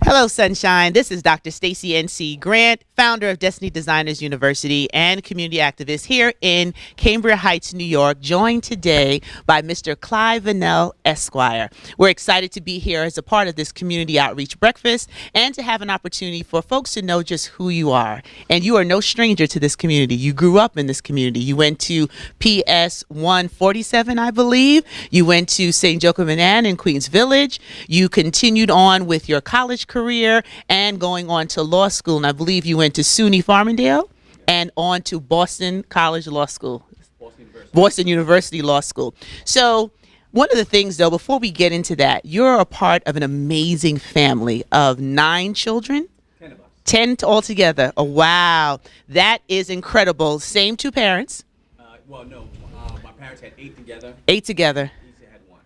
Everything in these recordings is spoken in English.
Hello, Sunshine. This is Dr. Stacy N.C. Grant, founder of Destiny Designers University and community activist here in Cambria Heights, New York, joined today by Mr. ClydeVanel Esquire. We're excited to be here as a part of this community outreach breakfast and to have an opportunity for folks to know just who you are. And you are no stranger to this community. You grew up in this community. You went to PS 147, I believe. You went to St. Joachim and Ann in Queens Village. You continued on with your college career and going on to law school. And I believe you went to SUNY Farmingdale and on to Boston College Law School. Boston University Law School. So one of the things, though, before we get into that, you're a part of an amazing family of 9 children. 10 of us. 10 altogether. Oh, wow. That is incredible. Same 2 parents. My parents had 8 together. 8 together. Each had 1.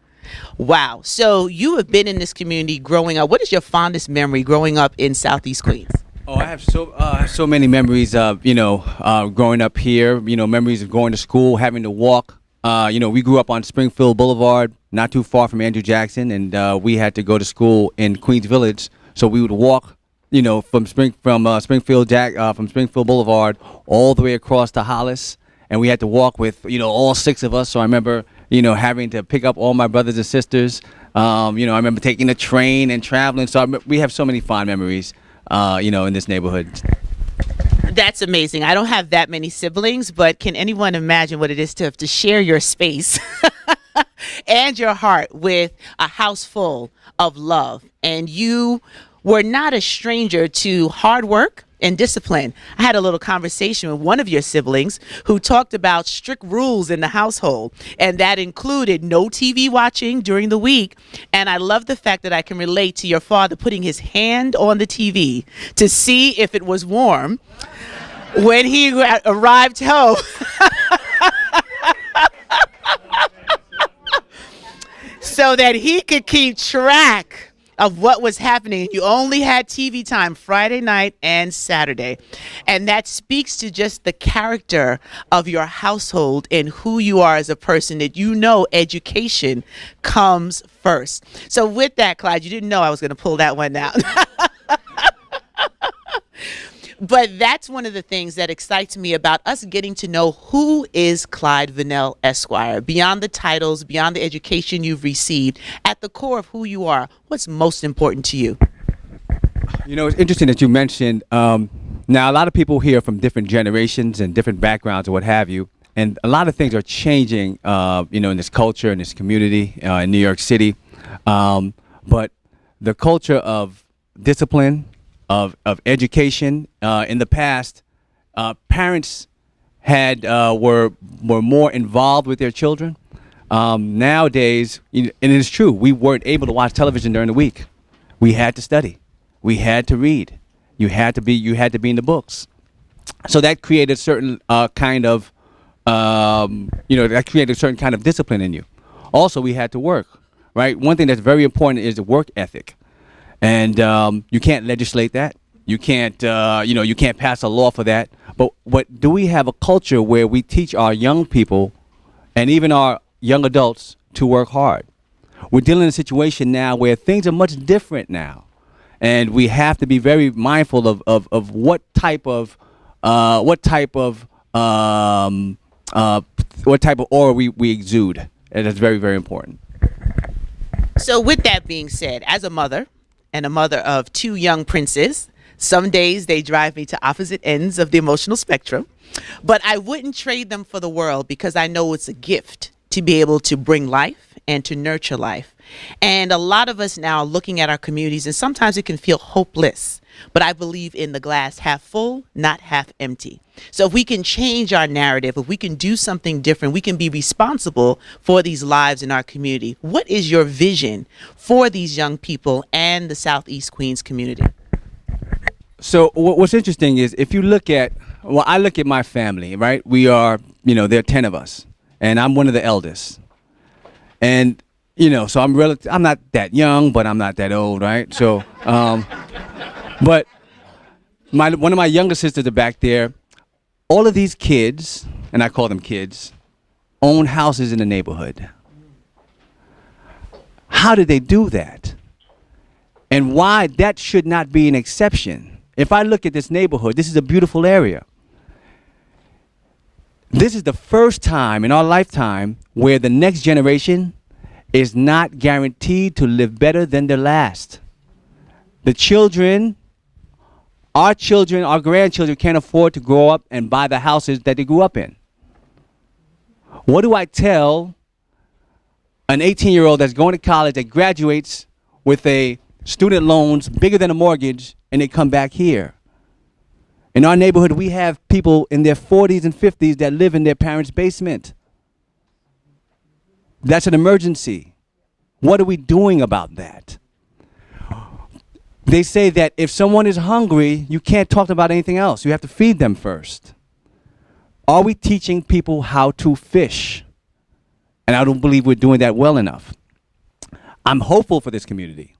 Wow. So you have been in this community growing up. What is your fondest memory growing up in Southeast Queens? Oh, I have so many memories of, growing up here, memories of going to school, having to walk. We grew up on Springfield Boulevard, not too far from Andrew Jackson, and we had to go to school in Queens Village. So we would walk, from Springfield Boulevard all the way across to Hollis, and we had to walk with, all 6 of us. So I remember, having to pick up all my brothers and sisters. I remember taking the train and traveling. So we have so many fond memories, in this neighborhood. That's amazing. I don't have that many siblings, but can anyone imagine what it is to have to share your space and your heart with a house full of love? And you were not a stranger to hard work and discipline. I had a little conversation with one of your siblings who talked about strict rules in the household, and that included no TV watching during the week. And I love the fact that I can relate to your father putting his hand on the TV to see if it was warm when he arrived home. So that he could keep track of what was happening. You only had TV time Friday night and Saturday. And that speaks to just the character of your household and who you are as a person, that education comes first. So with that, Clyde, you didn't know I was going to pull that one out. But that's one of the things that excites me about us getting to know who is ClydeVanel Esquire. Beyond the titles, beyond the education you've received, at the core of who you are, what's most important to you? It's interesting that you mentioned, now a lot of people here from different generations and different backgrounds or what have you, and a lot of things are changing, in this culture, in this community, in New York City. But the culture of discipline, of education, in the past, parents were more involved with their children. Nowadays, and it's true, we weren't able to watch television during the week. We had to study. We had to read. You had to be in the books. So that created a certain kind of discipline in you. Also, we had to work, right? One thing that's very important is the work ethic. And you can't legislate that. You can't pass a law for that. But do we have a culture where we teach our young people and even our young adults to work hard? We're dealing in a situation now where things are much different now, and we have to be very mindful of what type of aura we exude, and that's very, very important. So with that being said, as a mother, and a mother of 2 young princes, some days they drive me to opposite ends of the emotional spectrum, but I wouldn't trade them for the world, because I know it's a gift to be able to bring life and to nurture life. And a lot of us now are looking at our communities, and sometimes it can feel hopeless, but I believe in the glass half full, not half empty. So if we can change our narrative, if we can do something different, we can be responsible for these lives in our community. What is your vision for these young people and the Southeast Queens community? So what's interesting is, if you look at, I look at my family, right? We are, there are 10 of us, and I'm one of the eldest. And, so I'm not that young, but I'm not that old, right? So, but one of my younger sisters are back there. All of these kids, and I call them kids, own houses in the neighborhood. How did they do that? and why that should not be an exception. If I look at this neighborhood, this is a beautiful area. This is the first time in our lifetime where the next generation is not guaranteed to live better than their last. The children, our grandchildren can't afford to grow up and buy the houses that they grew up in. What do I tell an 18-year-old that's going to college that graduates with a student loans bigger than a mortgage and they come back here? In our neighborhood, we have people in their 40s and 50s that live in their parents' basement. That's an emergency. What are we doing about that? They say that if someone is hungry, you can't talk about anything else. You have to feed them first. Are we teaching people how to fish? And I don't believe we're doing that well enough. I'm hopeful for this community.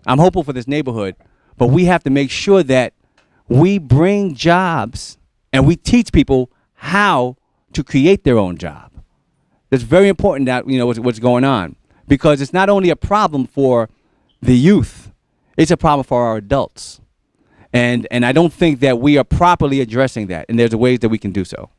I'm hopeful for this neighborhood, but we have to make sure that we bring jobs and we teach people how to create their own job. It's very important that what's going on, because it's not only a problem for the youth, it's a problem for our adults. And I don't think that we are properly addressing that, and there's ways that we can do so.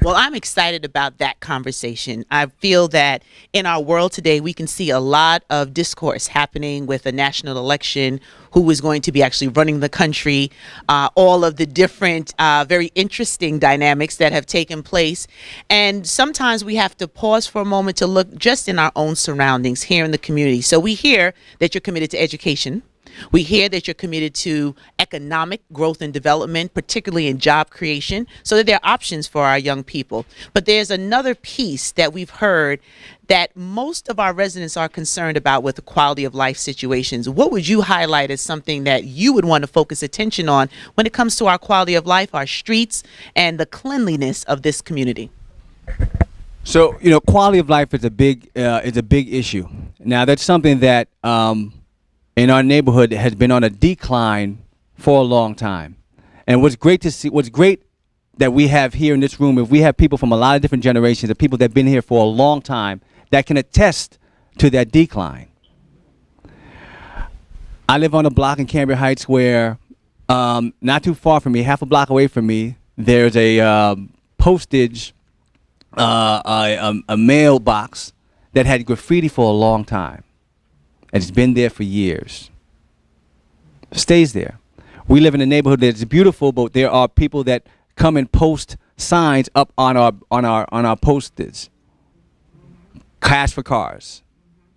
Well, I'm excited about that conversation. I feel that in our world today, we can see a lot of discourse happening with a national election, who is going to be actually running the country, all of the different very interesting dynamics that have taken place. And sometimes we have to pause for a moment to look just in our own surroundings here in the community. So we hear that you're committed to education. We hear that you're committed to economic growth and development, particularly in job creation, so that there are options for our young people. But there's another piece that we've heard that most of our residents are concerned about with the quality of life situations. What would you highlight as something that you would want to focus attention on when it comes to our quality of life, our streets, and the cleanliness of this community? So, quality of life is a big issue. Now, that's something that in our neighborhood has been on a decline for a long time. And what's great that we have here in this room, if we have people from a lot of different generations, of people that have been here for a long time, that can attest to that decline. I live on a block in Cambria Heights where, not too far from me, half a block away from me, there's a postage, a mailbox that had graffiti for a long time. And it's been there for years. Stays there. We live in a neighborhood that's beautiful, but there are people that come and post signs up on our posters. Cash for cars.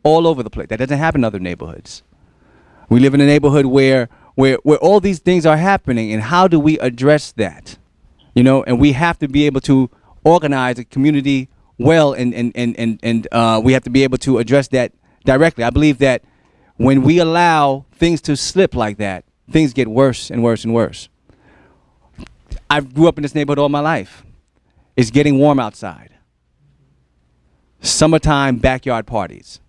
All over the place. That doesn't happen in other neighborhoods. We live in a neighborhood where all these things are happening, and how do we address that? And we have to be able to organize a community well, and we have to be able to address that directly. I believe that when we allow things to slip like that, things get worse and worse and worse. I grew up in this neighborhood all my life. It's getting warm outside. Summertime backyard parties.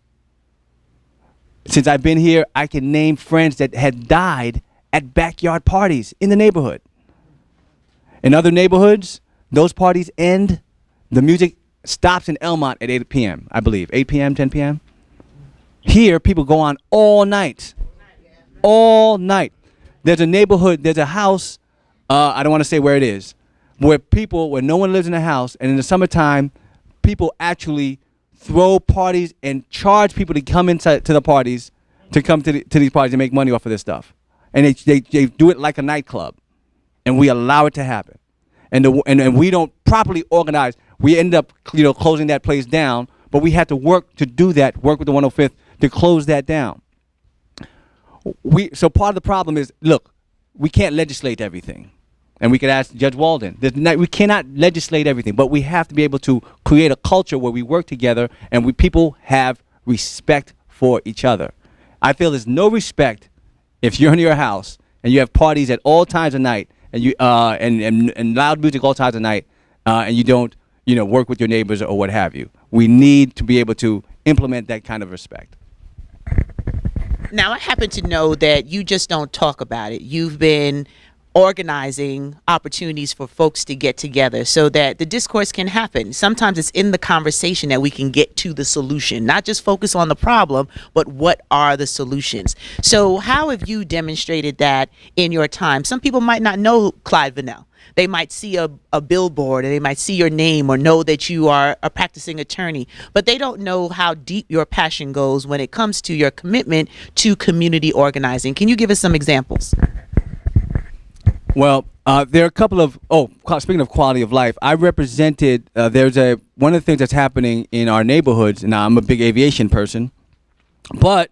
Since I've been here, I can name friends that had died at backyard parties in the neighborhood. In other neighborhoods, those parties end, the music stops in Elmont at 8 p.m., I believe. 8 p.m., 10 p.m.? Here, people go on all night. All night. There's a neighborhood, there's a house, I don't want to say where it is, where no one lives in the house, and in the summertime, people actually throw parties and charge people to come inside to the parties, to come to these parties and make money off of this stuff. And they do it like a nightclub, and we allow it to happen. And we don't properly organize. We end up closing that place down, but we had to work to do that, work with the 105th to close that down. So part of the problem is, look, we can't legislate everything. And we could ask Judge Walden. We cannot legislate everything, but we have to be able to create a culture where we work together and people have respect for each other. I feel there's no respect if you're in your house and you have parties at all times of night and you and loud music all times of night, and you don't work with your neighbors or what have you. We need to be able to implement that kind of respect. Now, I happen to know that you just don't talk about it. You've been organizing opportunities for folks to get together so that the discourse can happen. Sometimes it's in the conversation that we can get to the solution, not just focus on the problem, but what are the solutions. So how have you demonstrated that in your time? Some people might not know Clyde Vanel. They might see a billboard, and they might see your name or know that you are a practicing attorney, but they don't know how deep your passion goes when it comes to your commitment to community organizing. Can you give us some examples? Well, there are a couple of, speaking of quality of life, I represented, one of the things that's happening in our neighborhoods, and I'm a big aviation person, but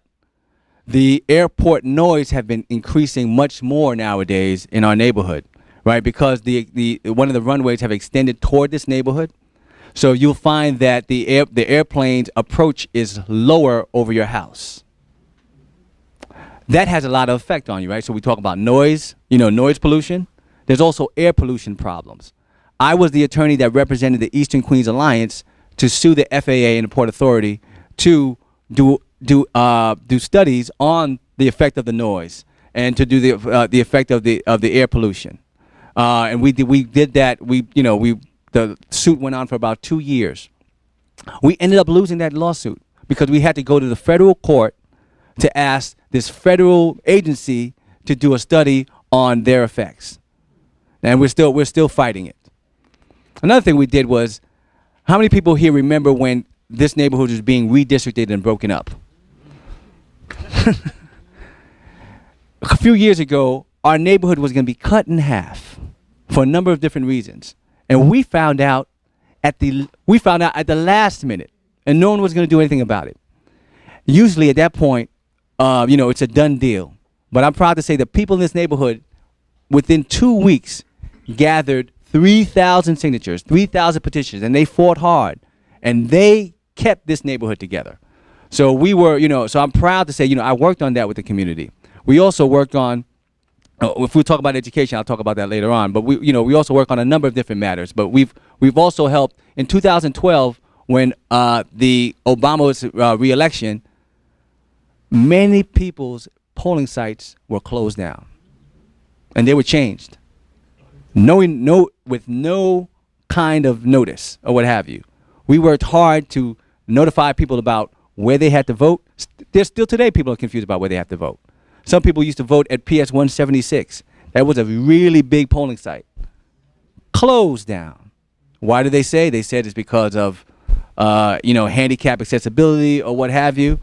the airport noise have been increasing much more nowadays in our neighborhood, right? Because the one of the runways have extended toward this neighborhood. So you'll find that the airplane's approach is lower over your house. That has a lot of effect on you, right? So we talk about noise, noise pollution. There's also air pollution problems. I was the attorney that represented the Eastern Queens Alliance to sue the FAA and the Port Authority to do studies on the effect of the noise and to do the effect of the air pollution. And we did that. The suit went on for about 2 years. We ended up losing that lawsuit because we had to go to the federal court to ask this federal agency to do a study on their effects, and we're still fighting it. Another thing we did was, how many people here remember when this neighborhood was being redistricted and broken up? A few years ago, our neighborhood was going to be cut in half for a number of different reasons, and we found out at the last minute, and no one was going to do anything about it. Usually at that point, it's a done deal. But I'm proud to say that people in this neighborhood, within 2 weeks, gathered 3,000 signatures, 3,000 petitions, and they fought hard. And they kept this neighborhood together. So so I'm proud to say, I worked on that with the community. We also worked on, if we talk about education, I'll talk about that later on. But we also work on a number of different matters. But we've also helped in 2012 when the Obama's re-election. Many people's polling sites were closed down, and they were changed, with no kind of notice or what have you. We worked hard to notify people about where they had to vote. There's still today people are confused about where they have to vote. Some people used to vote at PS 176. That was a really big polling site. Closed down. Why did they say? They said it's because of handicap accessibility or what have you.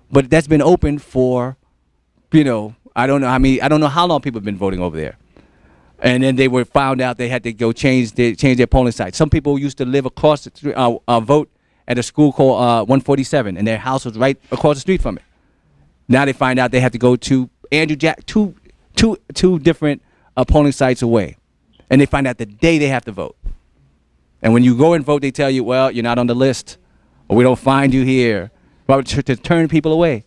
But that's been open for, I don't know how long people have been voting over there. And then they were found out they had to go change their polling site. Some people used to live across the street, vote at a school called 147, and their house was right across the street from it. Now they find out they have to go to Andrew Jack, two different polling sites away. And they find out the day they have to vote. And when you go and vote, they tell you, well, you're not on the list, or we don't find you here. To turn people away.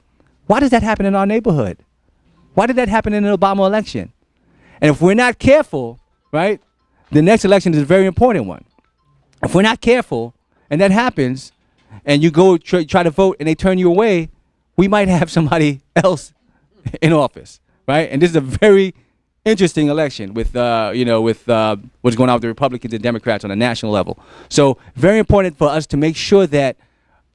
Why does that happen in our neighborhood? Why did that happen in the Obama election? And if we're not careful, right, the next election is a very important one. If we're not careful and that happens and you go try to vote and they turn you away, we might have somebody else in office, right? And this is a very interesting election with what's going on with the Republicans and Democrats on a national level. So very important for us to make sure that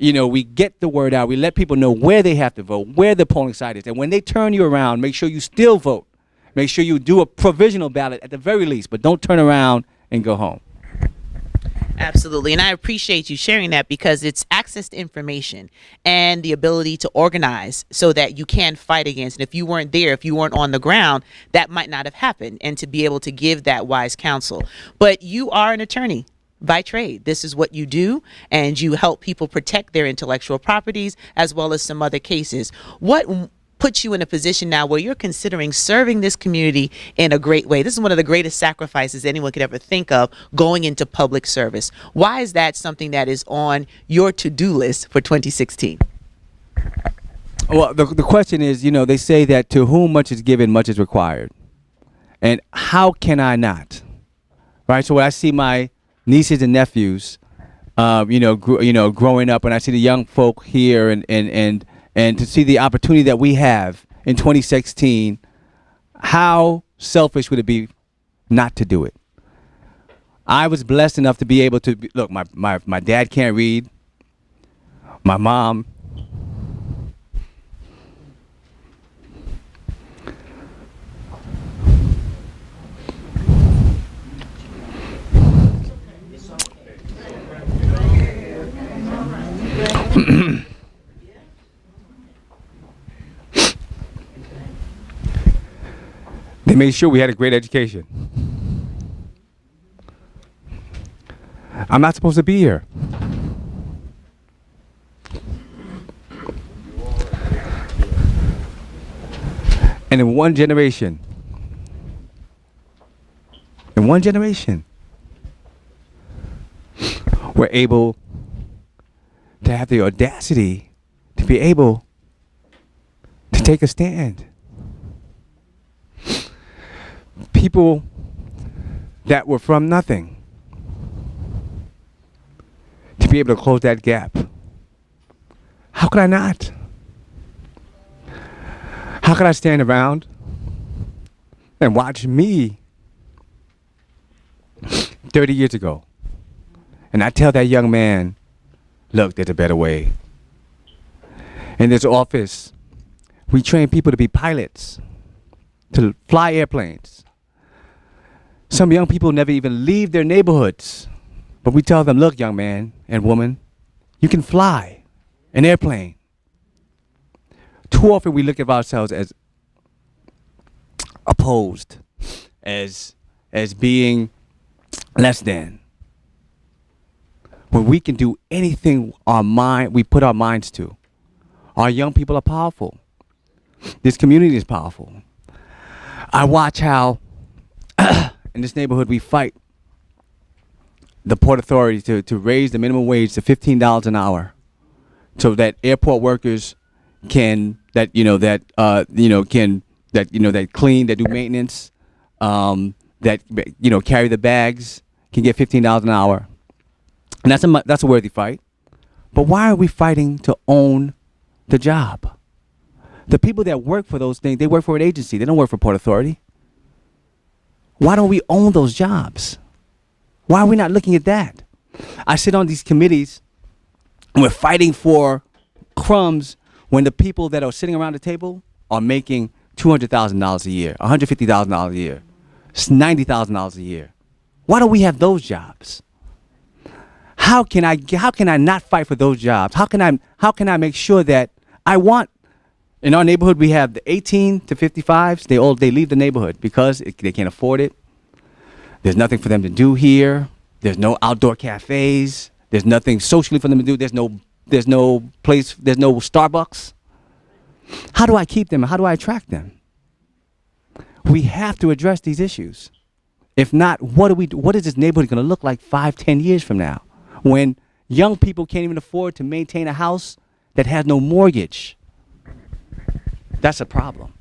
we get the word out. We let people know where they have to vote, where the polling site is. And when they turn you around, make sure you still vote. Make sure you do a provisional ballot at the very least, but don't turn around and go home. Absolutely. And I appreciate you sharing that because it's access to information and the ability to organize so that you can fight against. And if you weren't there, if you weren't on the ground, that might not have happened. And to be able to give that wise counsel. But you are an attorney by trade. This is what you do, and you help people protect their intellectual properties as well as some other cases. What puts you in a position now where you're considering serving this community in a great way? This is one of the greatest sacrifices anyone could ever think of, going into public service. Why is that something that is on your to-do list for 2016? Well, the question is, they say that to whom much is given, much is required. And how can I not? Right? So when I see my nieces and nephews, growing up, and I see the young folk here, and to see the opportunity that we have in 2016, how selfish would it be not to do it. I was blessed enough to be able to look. My dad can't read. My mom. They made sure we had a great education. I'm not supposed to be here. And in one generation, we're able to have the audacity to be able to take a stand. People that were from nothing to be able to close that gap. How could I not? How could I stand around and watch me 30 years ago and I tell that young man, look, there's a better way. In this office, we train people to be pilots, to fly airplanes. Some young people never even leave their neighborhoods. But we tell them, look, young man and woman, you can fly an airplane. Too often we look at ourselves as opposed, as being less than. When we can do anything we put our minds to. Our young people are powerful. This community is powerful. I watch how in this neighborhood we fight the Port Authority to raise the minimum wage to $15 an hour, so that airport workers can that clean, that do maintenance, that carry the bags can get $15 an hour, and that's a worthy fight. But why are we fighting to own the job? The people that work for those things, they work for an agency. They don't work for Port Authority. Why don't we own those jobs? Why are we not looking at that? I sit on these committees and we're fighting for crumbs when the people that are sitting around the table are making $200,000 a year, $150,000 a year, $90,000 a year. Why don't we have those jobs? How can I not fight for those jobs? How can I make sure that I want? In our neighborhood, we have the 18 to 55s. They leave the neighborhood because they can't afford it. There's nothing for them to do here. There's no outdoor cafes. There's nothing socially for them to do. There's no place. There's no Starbucks. How do I keep them? How do I attract them? We have to address these issues. If not, what is this neighborhood going to look like 5, 10 years from now, when young people can't even afford to maintain a house that has no mortgage? That's a problem.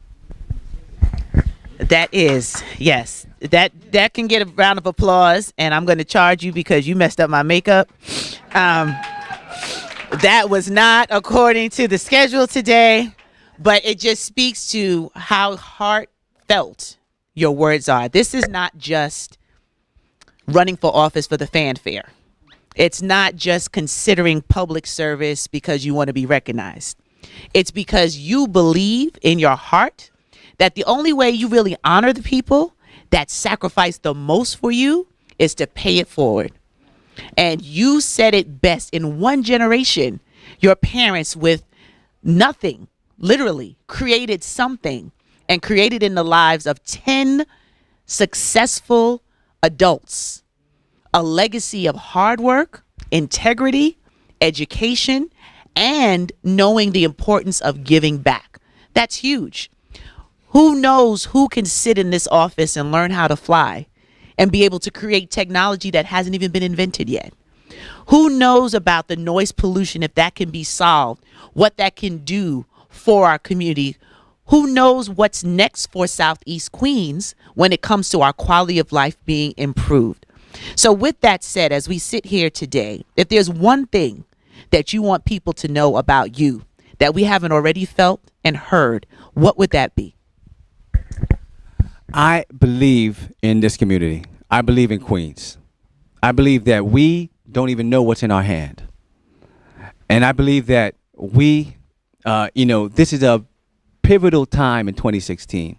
That is, yes. That can get a round of applause, and I'm going to charge you because you messed up my makeup. That was not according to the schedule today, but it just speaks to how heartfelt your words are. This is not just running for office for the fanfare. It's not just considering public service because you want to be recognized. It's because you believe in your heart that the only way you really honor the people that sacrifice the most for you is to pay it forward. And you said it best. In one generation, your parents with nothing, literally, created something and created in the lives of 10 successful adults a legacy of hard work, integrity, education, and knowing the importance of giving back. That's huge. Who knows who can sit in this office and learn how to fly and be able to create technology that hasn't even been invented yet? Who knows about the noise pollution, if that can be solved, what that can do for our community? Who knows what's next for Southeast Queens when it comes to our quality of life being improved? So with that said, as we sit here today, if there's one thing that you want people to know about you that we haven't already felt and heard, what would that be? I believe in this community. I believe in Queens. I believe that we don't even know what's in our hand. And I believe that this is a pivotal time in 2016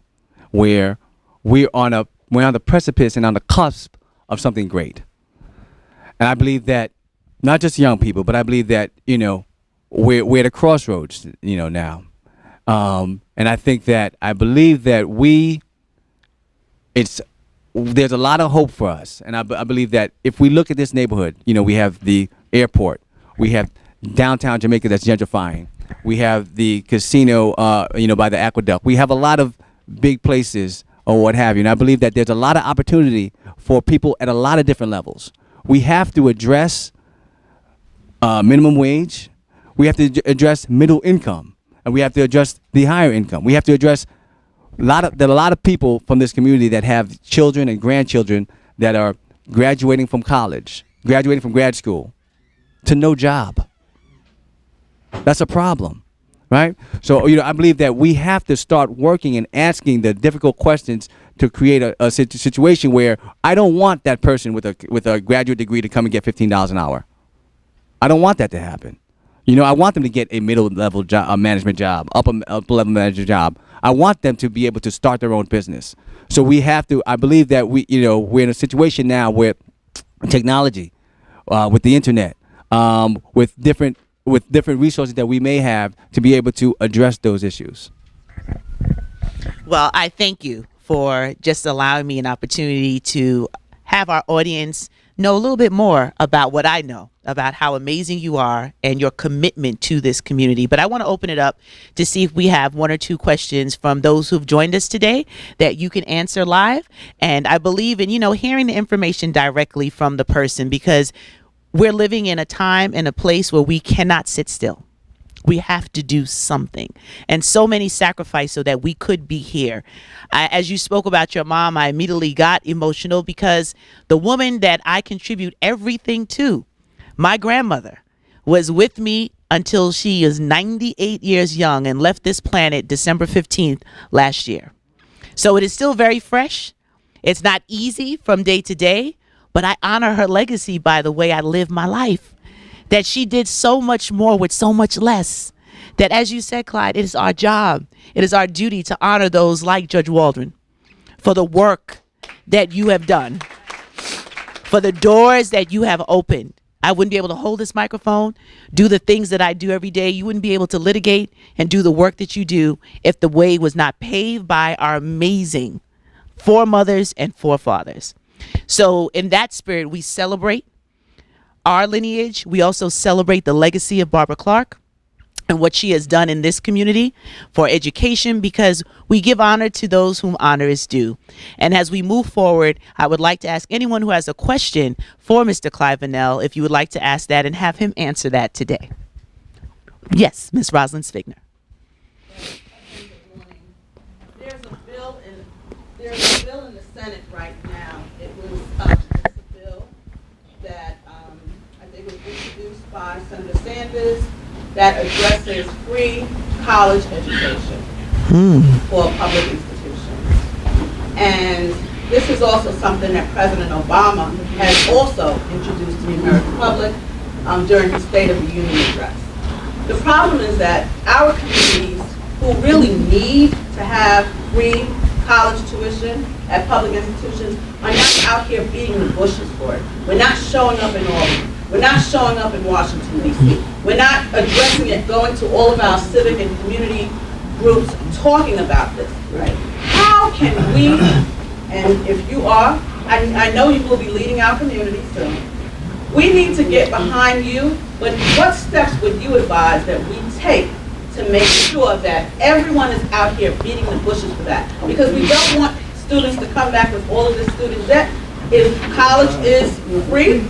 where we're on the precipice and on the cusp of something great. And I believe that not just young people, but I believe that, we're at a crossroads, now. And I believe that there's a lot of hope for us. And I believe that if we look at this neighborhood, we have the airport, we have downtown Jamaica that's gentrifying, we have the casino, by the aqueduct. We have a lot of big places or what have you. And I believe that there's a lot of opportunity for people at a lot of different levels. We have to address minimum wage. We have to address middle income, and we have to address the higher income. We have to address a lot of people from this community that have children and grandchildren that are graduating from college, graduating from grad school, to no job. That's a problem, right? So, I believe that we have to start working and asking the difficult questions to create a situation where I don't want that person with a graduate degree to come and get $15 an hour. I don't want that to happen. I want them to get a middle-level job, a management job, upper-level manager job. I want them to be able to start their own business. So we have to. I believe that we're in a situation now where technology, with the internet, with different resources that we may have to be able to address those issues. Well, I thank you for just allowing me an opportunity to have our audience know a little bit more about what I know about how amazing you are and your commitment to this community. But I want to open it up to see if we have one or two questions from those who've joined us today that you can answer live. And I believe in, hearing the information directly from the person, because we're living in a time and a place where we cannot sit still. We have to do something. And so many sacrificed so that we could be here. As you spoke about your mom, I immediately got emotional because the woman that I contribute everything to, my grandmother, was with me until she is 98 years young and left this planet December 15th last year. So it is still very fresh. It's not easy from day to day, but I honor her legacy by the way I live my life. That she did so much more with so much less. That, as you said, Clyde, it is our job. It is our duty to honor those like Judge Waldron for the work that you have done, for the doors that you have opened. I wouldn't be able to hold this microphone, do the things that I do every day. You wouldn't be able to litigate and do the work that you do if the way was not paved by our amazing foremothers and forefathers. So in that spirit, we celebrate our lineage. We also celebrate the legacy of Barbara Clark and what she has done in this community for education, because we give honor to those whom honor is due. And as we move forward, I would like to ask anyone who has a question for Mr. ClydeVanel, if you would like to ask that and have him answer that today. Yes, Ms. Rosalind Spigner. There's a bill in the Senate right now. It was it's a bill that I think was introduced by Senator Sanders that addresses free college education for public institutions. And this is also something that President Obama has also introduced to the American public during his State of the Union address. The problem is that our communities who really need to have free college tuition at public institutions are not out here beating the bushes for it. We're not showing up in Albany. We're not showing up in Washington, D.C. We're not addressing it, going to all of our civic and community groups talking about this. Right? How can we, and if you are, I know you will be leading our community soon, we need to get behind you, but what steps would you advise that we take to make sure that everyone is out here beating the bushes for that? Because we don't want students to come back with all of this student debt. If college is free,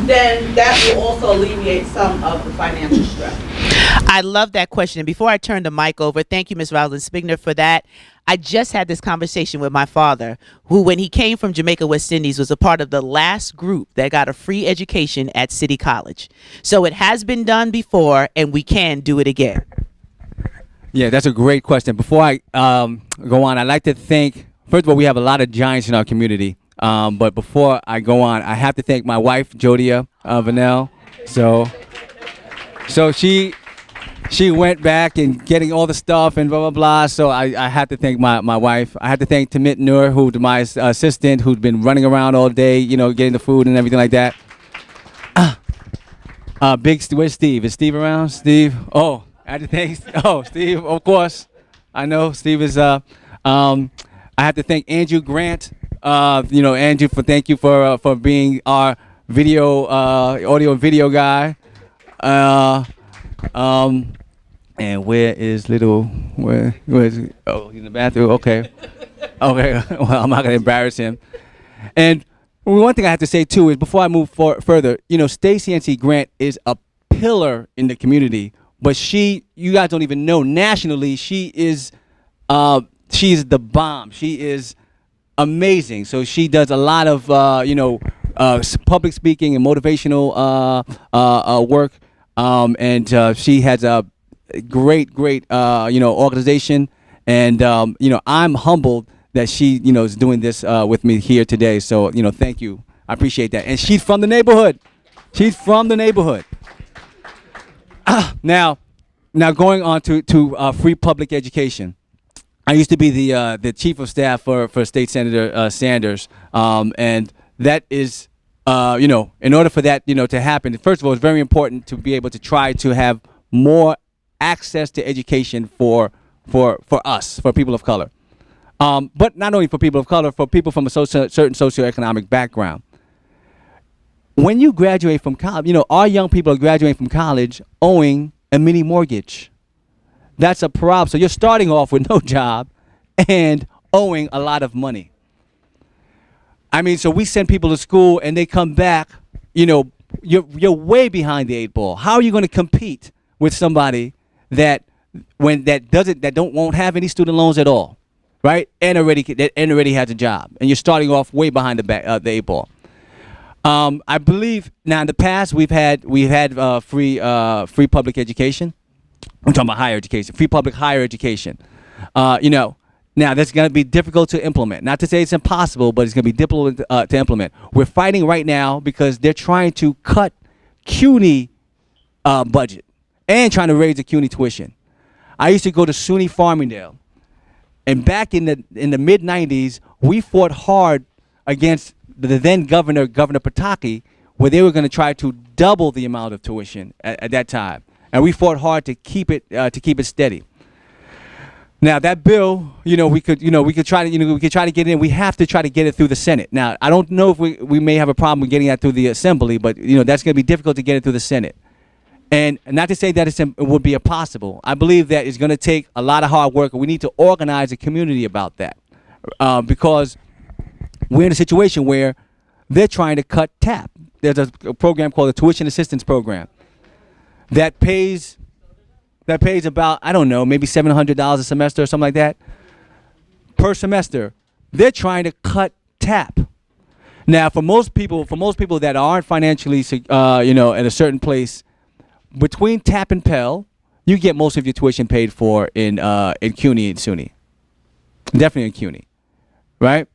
then that will also alleviate some of the financial stress. I love that question. And before I turn the mic over, thank you, Ms. Rosalind Spigner, for that. I just had this conversation with my father, who, when he came from Jamaica, West Indies, was a part of the last group that got a free education at City College. So it has been done before, and we can do it again. Yeah, that's a great question. Before I go on, I'd like to thank first of all, we have a lot of giants in our community. But before I go on, I have to thank my wife, Jodia Vanel. So she went back and getting all the stuff and blah, blah, blah. So I had to thank my wife. I had to thank Tamit Nur, who's my assistant, who's been running around all day, you know, getting the food and everything like that. Where's Steve? Is Steve around? Steve? Oh, I had to thank, Steve, of course. I know Steve is, I have to thank Andrew Grant. Andrew, thank you for being our audio and video guy. And where is where is he? Oh, he's in the bathroom. Okay. Well, I'm not gonna embarrass him. And one thing I have to say too is before I move further, Stacey NC Grant is a pillar in the community, but you guys don't even know nationally, she's the bomb. She is amazing. So she does a lot of public speaking and motivational work, and she has a great organization, and I'm humbled that she is doing this with me here today. So thank you, I appreciate that. And she's from the neighborhood. Now going on to free public education. I used to be the chief of staff for State Senator Sanders, and that is, in order for that, to happen, first of all, it's very important to be able to try to have more access to education for us, for people of color. But not only for people of color, for people from a certain socioeconomic background. When you graduate from college, our young people are graduating from college owing a mini mortgage. That's a problem. So you're starting off with no job and owing a lot of money. I mean, so we send people to school and they come back, you're way behind the 8 ball. How are you going to compete with somebody that won't have any student loans at all, right? And already has a job, and you're starting off way behind the 8 ball. I believe now in the past we've had free public education. I'm talking about higher education, free public higher education. Now that's going to be difficult to implement. Not to say it's impossible, but it's going to be difficult to implement. We're fighting right now because they're trying to cut CUNY budget and trying to raise the CUNY tuition. I used to go to SUNY Farmingdale, and back in the mid '90s, we fought hard against the then Governor Pataki, where they were going to try to double the amount of tuition at that time. And we fought hard to keep it steady. Now that bill, we could try to get it in. We have to try to get it through the Senate. Now I don't know if we may have a problem with getting that through the Assembly, but that's going to be difficult to get it through the Senate. And not to say that it would be impossible. I believe that it's going to take a lot of hard work, and we need to organize a community about that, because we're in a situation where they're trying to cut TAP. There's a program called the Tuition Assistance Program that pays about, I don't know, maybe $700 a semester or something like that per semester. They're trying to cut TAP. Now, for most people that aren't financially, at a certain place, between TAP and Pell, you get most of your tuition paid for in CUNY and SUNY. Definitely in CUNY, right?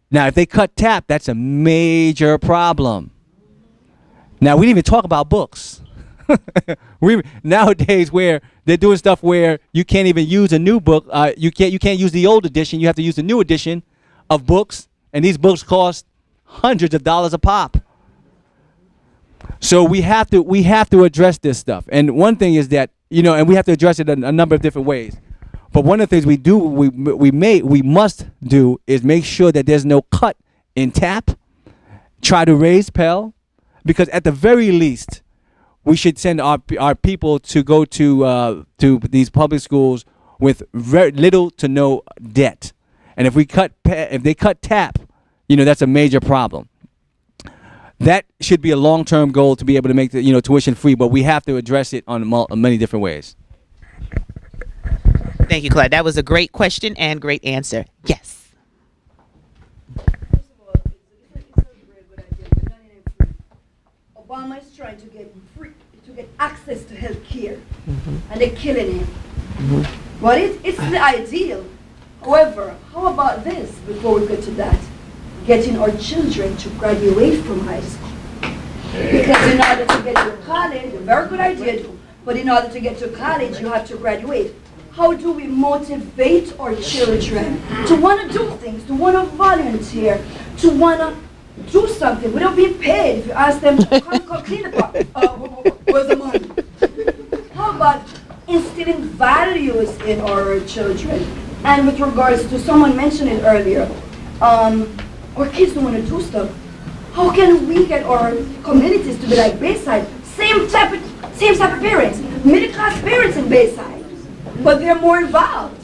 Now, if they cut TAP, that's a major problem. Now, we didn't even talk about books. Nowadays, where they're doing stuff where you can't even use a new book, you can't use the old edition. You have to use the new edition of books, and these books cost hundreds of dollars a pop. So we have to address this stuff. And one thing is that and we have to address it in a number of different ways. But one of the things we must do is make sure that there's no cut in TAP. Try to raise Pell, because at the very least, we should send our people to go to these public schools with very little to no debt. And if they cut TAP, that's a major problem. That should be a long-term goal to be able to make the tuition free, but we have to address it on many different ways. Thank you, Clyde. That was a great question and great answer. Yes. First of all, it's a very good idea. We're not in free. Obama is trying to get access to health care, and they're killing him. But it's the ideal However, how about this before we get to that? Getting our children to graduate from high school. Because in order to get to college, a very good idea, but in order to get to college, you have to graduate. How do we motivate our children to want to do things, to want to volunteer, to want to do something without being paid? If you ask them, come clean the park, where's the money? How about instilling values in our children? And with regards to, someone mentioned it earlier, our kids don't want to do stuff. How can we get our communities to be like Bayside? Same type of parents, middle class parents in Bayside, but they're more involved.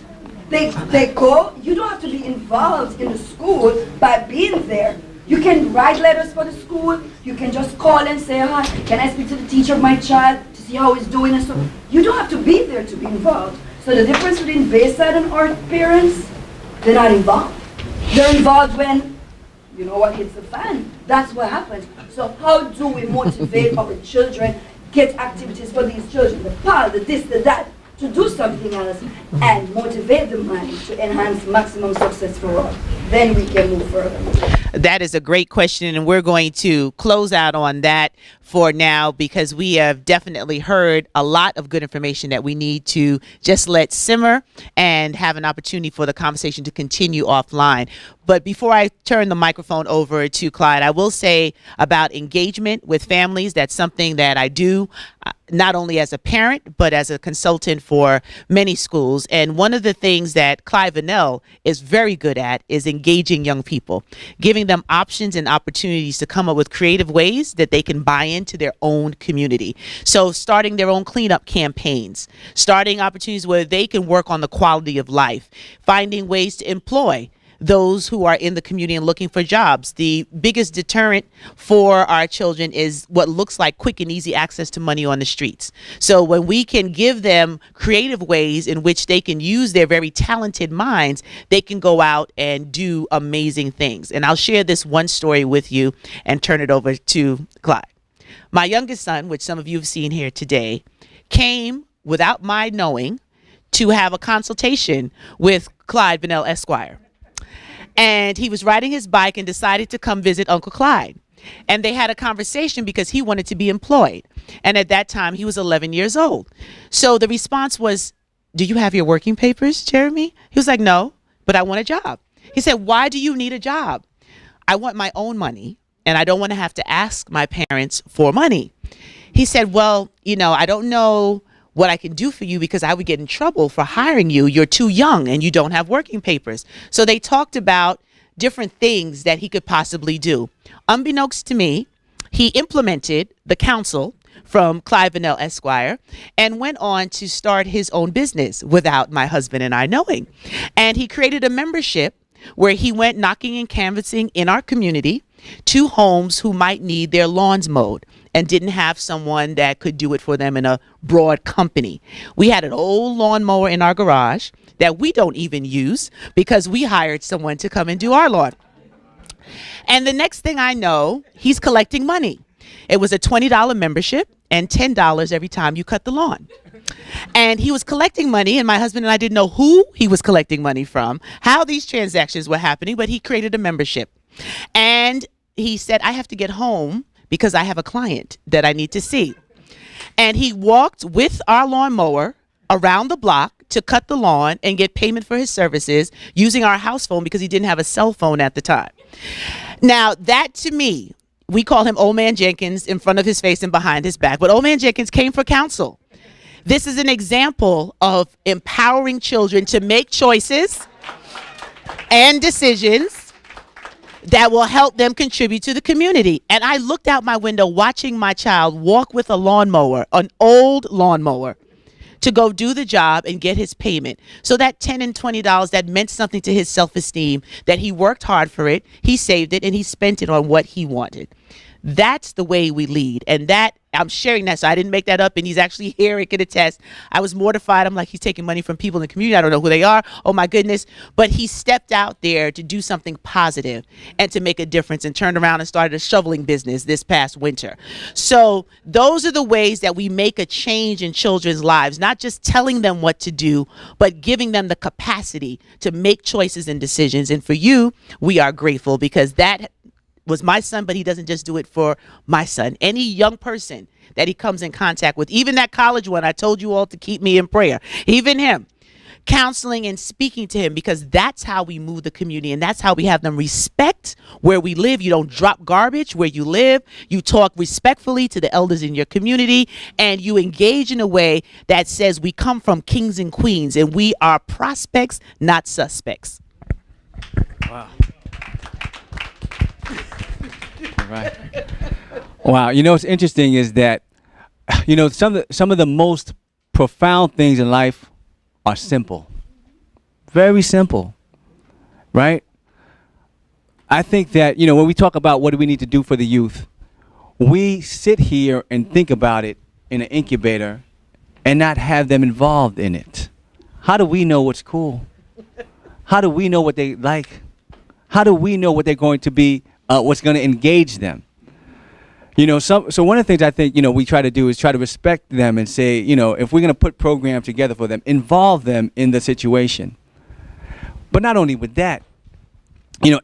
They go. You don't have to be involved in the school by being there. You can write letters for the school. You can just call and say, hi, can I speak to the teacher of my child to see how he's doing and so. You don't have to be there to be involved. So the difference between Bayside and our parents, they're not involved. They're involved when, you know what, hits the fan. That's what happens. So how do we motivate our children, get activities for these children, the power, the this, the that, to do something else, and motivate the mind to enhance maximum success for all? Then we can move further. That is a great question, and we're going to close out on that for now because we have definitely heard a lot of good information that we need to just let simmer and have an opportunity for the conversation to continue offline. But before I turn the microphone over to Clyde, I will say about engagement with families. That's something that I do not only as a parent, but as a consultant for many schools. And one of the things that ClydeVanel is very good at is engaging young people, giving them options and opportunities to come up with creative ways that they can buy into their own community. So starting their own cleanup campaigns, starting opportunities where they can work on the quality of life, finding ways to employ those who are in the community and looking for jobs. The biggest deterrent for our children is what looks like quick and easy access to money on the streets. So when we can give them creative ways in which they can use their very talented minds, they can go out and do amazing things. And I'll share this one story with you and turn it over to Clyde. My youngest son, which some of you have seen here today, came without my knowing to have a consultation with ClydeVanel Esquire. And he was riding his bike and decided to come visit Uncle Clyde. And they had a conversation because he wanted to be employed. And at that time, he was 11 years old. So the response was, do you have your working papers, Jeremy? He was like, no, but I want a job. He said, why do you need a job? I want my own money, and I don't want to have to ask my parents for money. He said, well, I don't know what I can do for you because I would get in trouble for hiring you. You're too young and you don't have working papers. So they talked about different things that he could possibly do. Unbeknownst to me, he implemented the counsel from ClydeVanel Esquire and went on to start his own business without my husband and I knowing. And he created a membership where he went knocking and canvassing in our community to homes who might need their lawns mowed and didn't have someone that could do it for them in a broad company. We had an old lawnmower in our garage that we don't even use because we hired someone to come and do our lawn. And the next thing I know, he's collecting money. It was a $20 membership and $10 every time you cut the lawn. And he was collecting money, and my husband and I didn't know who he was collecting money from, how these transactions were happening, but he created a membership. And he said, I have to get home because I have a client that I need to see. And he walked with our lawnmower around the block to cut the lawn and get payment for his services using our house phone because he didn't have a cell phone at the time. Now, that to me, we call him Old Man Jenkins in front of his face and behind his back. But Old Man Jenkins came for counsel. This is an example of empowering children to make choices and decisions that will help them contribute to the community. And I looked out my window watching my child walk with a lawnmower, an old lawnmower, to go do the job and get his payment. So that $10 and $20, that meant something to his self-esteem, that he worked hard for it, he saved it, and he spent it on what he wanted. That's the way we lead. And that, I'm sharing that, so I didn't make that up, and he's actually here and can attest. I was mortified. I'm like, he's taking money from people in the community. I don't know who they are. Oh my goodness. But he stepped out there to do something positive and to make a difference, and turned around and started a shoveling business this past winter. So those are the ways that we make a change in children's lives, not just telling them what to do, but giving them the capacity to make choices and decisions. And for you, we are grateful, because that was my son, but he doesn't just do it for my son. Any young person that he comes in contact with, even that college one, I told you all to keep me in prayer, even him, counseling and speaking to him, because that's how we move the community, and that's how we have them respect where we live. You don't drop garbage where you live. You talk respectfully to the elders in your community, and you engage in a way that says we come from kings and queens, and we are prospects, not suspects. Wow. Right. Wow. You know, what's interesting is that, you know, some of the most profound things in life are simple. Very simple. Right? I think that, you know, when we talk about what do we need to do for the youth, we sit here and think about it in an incubator and not have them involved in it. How do we know what's cool? How do we know what they like? How do we know what they're going to be, what's going to engage them? You know, so one of the things I think, you know, we try to do is try to respect them and say, you know, if we're going to put programs together for them, involve them in the situation. But not only with that, you know,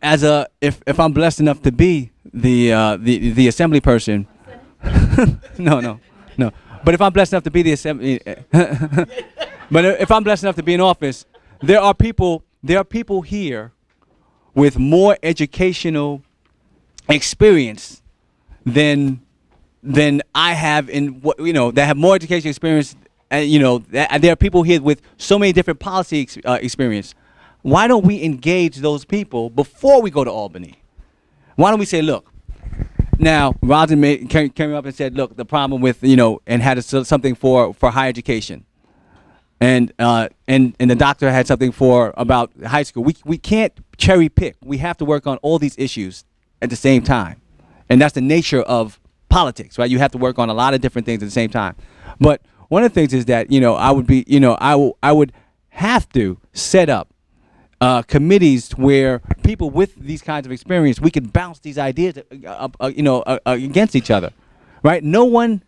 if I'm blessed enough to be the assembly person, no. But if I'm blessed enough to be the assembly, but if I'm blessed enough to be in office, there are people here with more educational experience than I have in what, you know, that have more education experience. You know, there are people here with so many different policy experience. Why don't we engage those people before we go to Albany? Why don't we say, look, now Rosin came up and said, look, the problem with, you know, and had something for higher education. And the doctor had something for about high school. We can't cherry pick. We have to work on all these issues at the same time. And that's the nature of politics, right? You have to work on a lot of different things at the same time. But one of the things is that, you know, I would have to set up committees where people with these kinds of experience, we could bounce these ideas, against each other, right? No one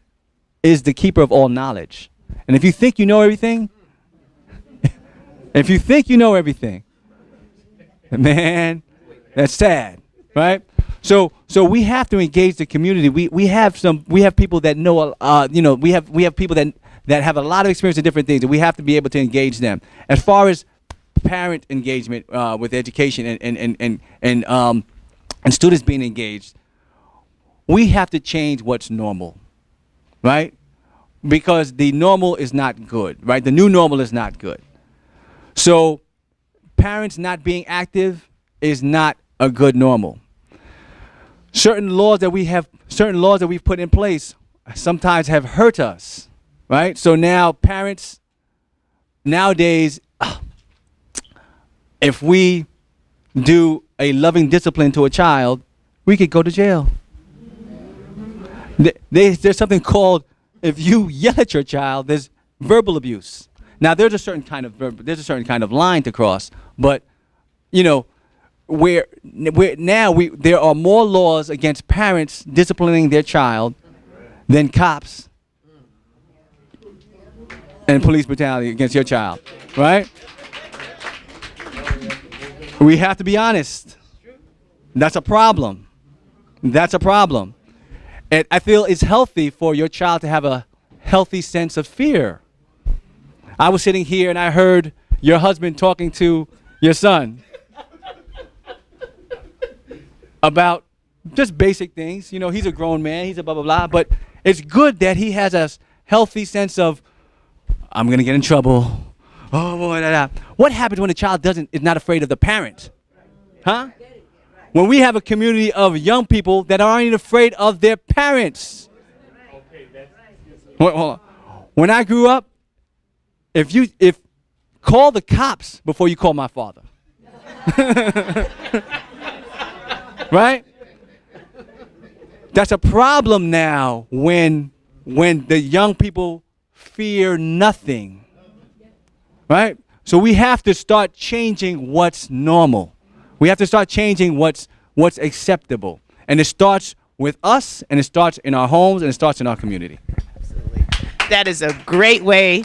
is the keeper of all knowledge. And if you think you know everything, man, that's sad, right? So we have to engage the community. We have people that know, we have people that have a lot of experience in different things, and we have to be able to engage them. As far as parent engagement with education and students being engaged, we have to change what's normal, right? Because the normal is not good, right? The new normal is not good. So parents not being active is not a good normal. Certain laws that we've put in place sometimes have hurt us, right? So now parents nowadays, if we do a loving discipline to a child, we could go to jail. There's something called, if you yell at your child, there's verbal abuse. Now there's a certain kind of line to cross, but you know, there are more laws against parents disciplining their child than cops and police brutality against your child, right? We have to be honest. That's a problem. And I feel it's healthy for your child to have a healthy sense of fear. I was sitting here and I heard your husband talking to your son about just basic things. You know, he's a grown man, he's a blah, blah, blah. But it's good that he has a healthy sense of, I'm going to get in trouble. Oh, boy, da, da. What happens when a child is not afraid of the parent? Huh? When we have a community of young people that aren't even afraid of their parents. Hold on. When I grew up, if call the cops before you call my father. Right? That's a problem now when the young people fear nothing, right? So we have to start changing what's normal. We have to start changing what's acceptable. And it starts with us, and it starts in our homes, and it starts in our community. Absolutely. That is a great way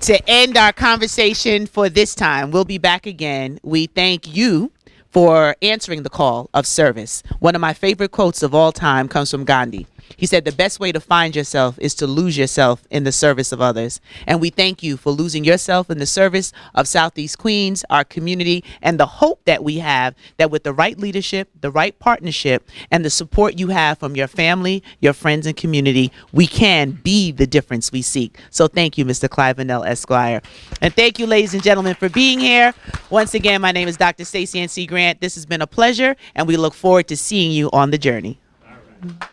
to end our conversation for this time. We'll be back again. We thank you for answering the call of service. One of my favorite quotes of all time comes from Gandhi. He said, the best way to find yourself is to lose yourself in the service of others. And we thank you for losing yourself in the service of Southeast Queens, our community, and the hope that we have that with the right leadership, the right partnership, and the support you have from your family, your friends, and community, we can be the difference we seek. So thank you, Mr. Clyde Vanell, Esquire. And thank you, ladies and gentlemen, for being here. Once again, my name is Dr. Stacey N.C. Grant. This has been a pleasure, and we look forward to seeing you on the journey. All right.